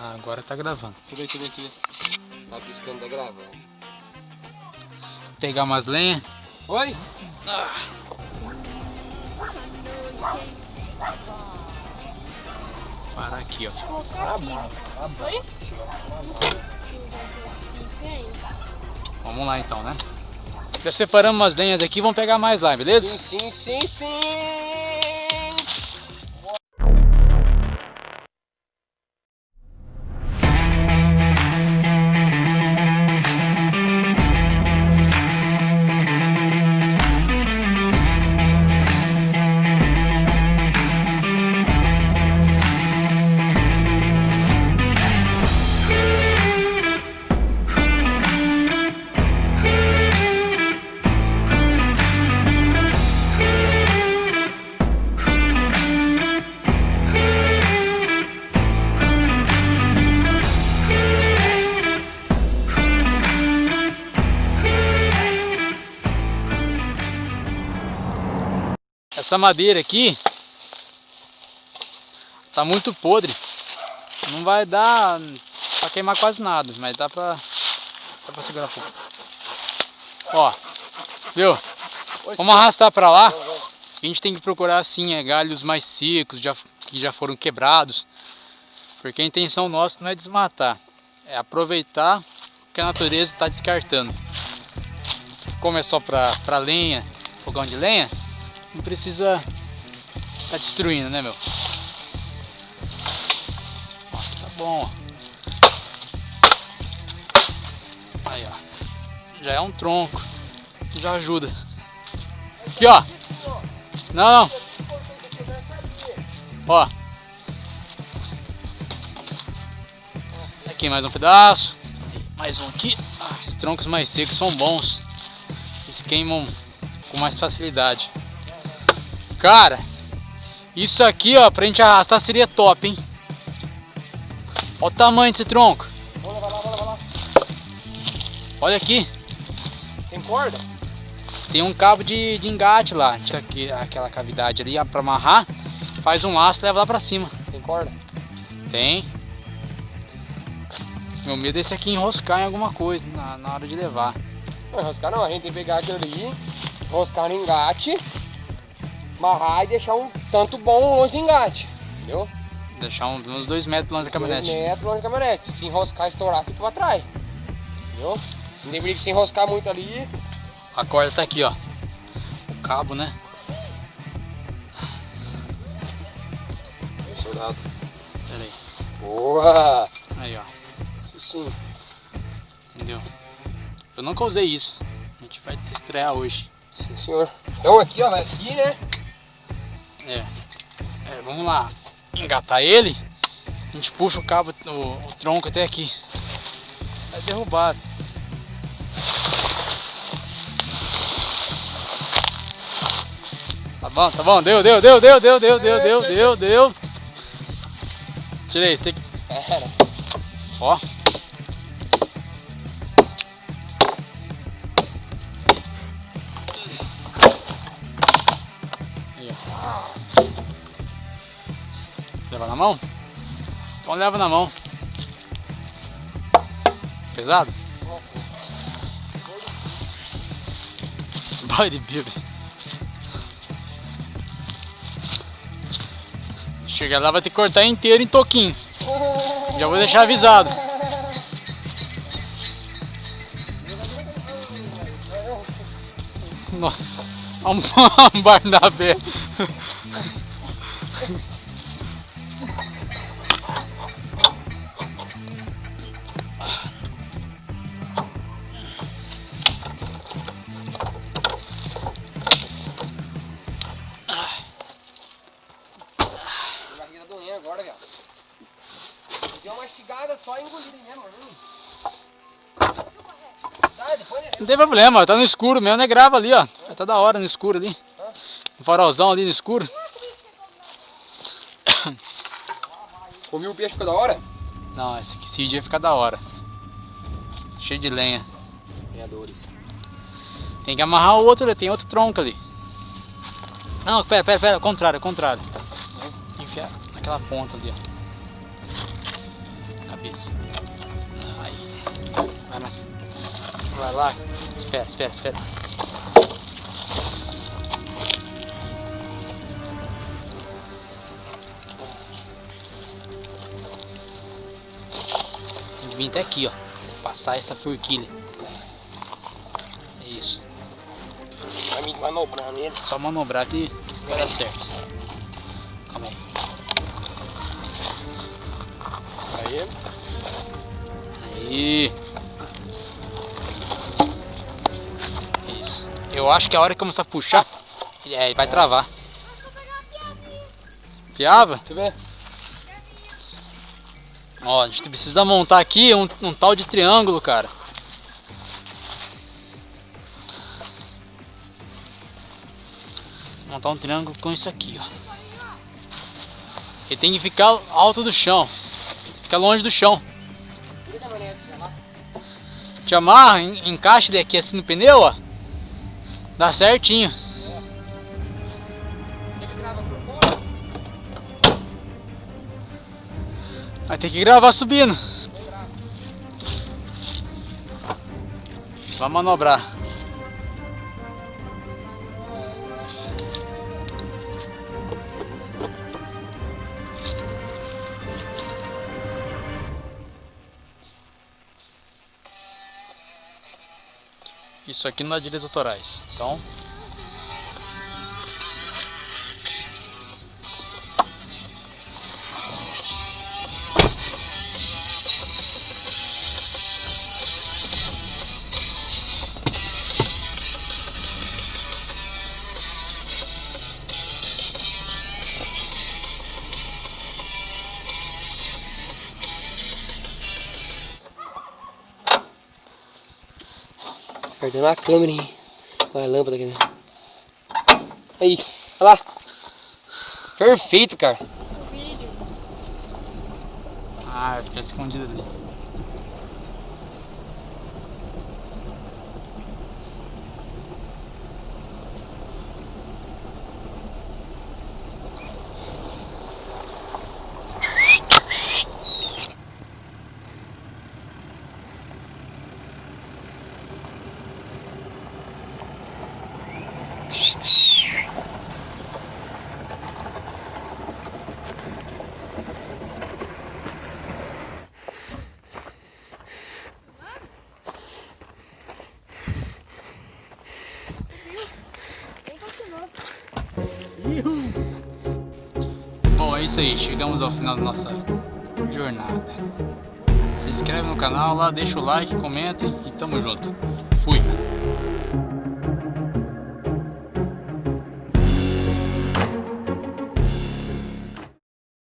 Ah, agora tá gravando. Deixa eu ver aqui. Tá piscando, tá gravando. Pegar umas lenhas. Oi? Parar aqui, ó. Oi? Vamos lá então, né? Já separamos umas lenhas aqui, vamos pegar mais lá, beleza? Sim. Essa madeira aqui tá muito podre. Não vai dar pra queimar quase nada, mas dá pra segurar um pouco. Ó, viu? Vamos arrastar pra lá. A gente tem que procurar assim galhos mais secos, que já foram quebrados. Porque a intenção nossa não é desmatar, é aproveitar o que a natureza está descartando. Como é só pra lenha, fogão de lenha, não precisa tá destruindo, né, meu? Ó, tá bom, ó. Aí, ó. Já é um tronco. Já ajuda. Aqui, ó. Não. Ó. Aqui mais um pedaço. Mais um aqui. Esses troncos mais secos são bons. Eles queimam com mais facilidade. Cara, isso aqui, ó, pra gente arrastar seria top, hein? Olha o tamanho desse tronco. Vai lá. Olha aqui. Tem corda? Tem um cabo de engate lá. Aquela cavidade ali, ó, pra amarrar. Faz um laço e leva lá pra cima. Tem corda? Tem. Meu medo é esse aqui enroscar em alguma coisa na hora de levar. Não, enroscar não, a gente tem que pegar aquilo ali, enroscar no engate, amarrar e deixar um tanto bom longe do engate, entendeu? Deixar uns 2 metros longe da caminhonete. 2 metros longe da caminhonete. Se enroscar e estourar, fica pra trás, entendeu? Não deveria se enroscar muito ali. A corda tá aqui, ó. O cabo, né? Soldado. Pera aí. Boa! Aí, ó. Isso sim. Entendeu? Eu nunca usei isso. A gente vai estrear hoje. Sim, senhor. Então aqui, ó, vai aqui, né? Vamos lá. Engatar ele. A gente puxa o cabo, o tronco até aqui. Vai derrubar. Tá bom. Deu. Tirei esse aqui. Ó. Aí, ó. Leva na mão? Então leva na mão. Pesado? Bodybuilder. Chega lá, vai ter que cortar inteiro em toquinho. Já vou deixar avisado. Nossa, olha um Barnabé. Agora, velho. Deu uma mastigada só e engolido mesmo, Não tem problema, tá no escuro mesmo, né? Grava ali, ó. Tá da hora no escuro ali. Um farolzão ali no escuro. Comi o peixe, ficou da hora? Não, esse dia fica da hora. Cheio de lenha. Lenhadores. Tem que amarrar o outro ali, tem outro tronco ali. Não, pera, ao contrário. Enfiar naquela ponta ali, ó. Isso. Aí. Vai mais. Vai lá. Espera. Tem que vir até aqui, ó. Passar essa forquilha. Isso. Vai me manobrando ele. Só manobrar que vai dar certo. Calma aí. Aí. Aí. Isso. Eu acho que a hora que começar a puxar, ele vai travar. Piava? Deixa eu ver. Ó, a gente precisa montar aqui um tal de triângulo, cara. Montar um triângulo com isso aqui, ó. Ele tem que ficar alto do chão. Fica longe do chão. Te amarra, encaixa ele aqui assim no pneu, ó. Dá certinho. Vai ter que gravar subindo. Vai manobrar. Isso aqui não dá direitos autorais, então... Perdendo a câmera, hein? Olha a lâmpada aqui, né? Aí, olha lá. Perfeito, cara. Ah, fica escondido ali. Bom, é isso aí, chegamos ao final da nossa jornada. Se inscreve no canal lá, deixa o like, comenta e tamo junto. Fui!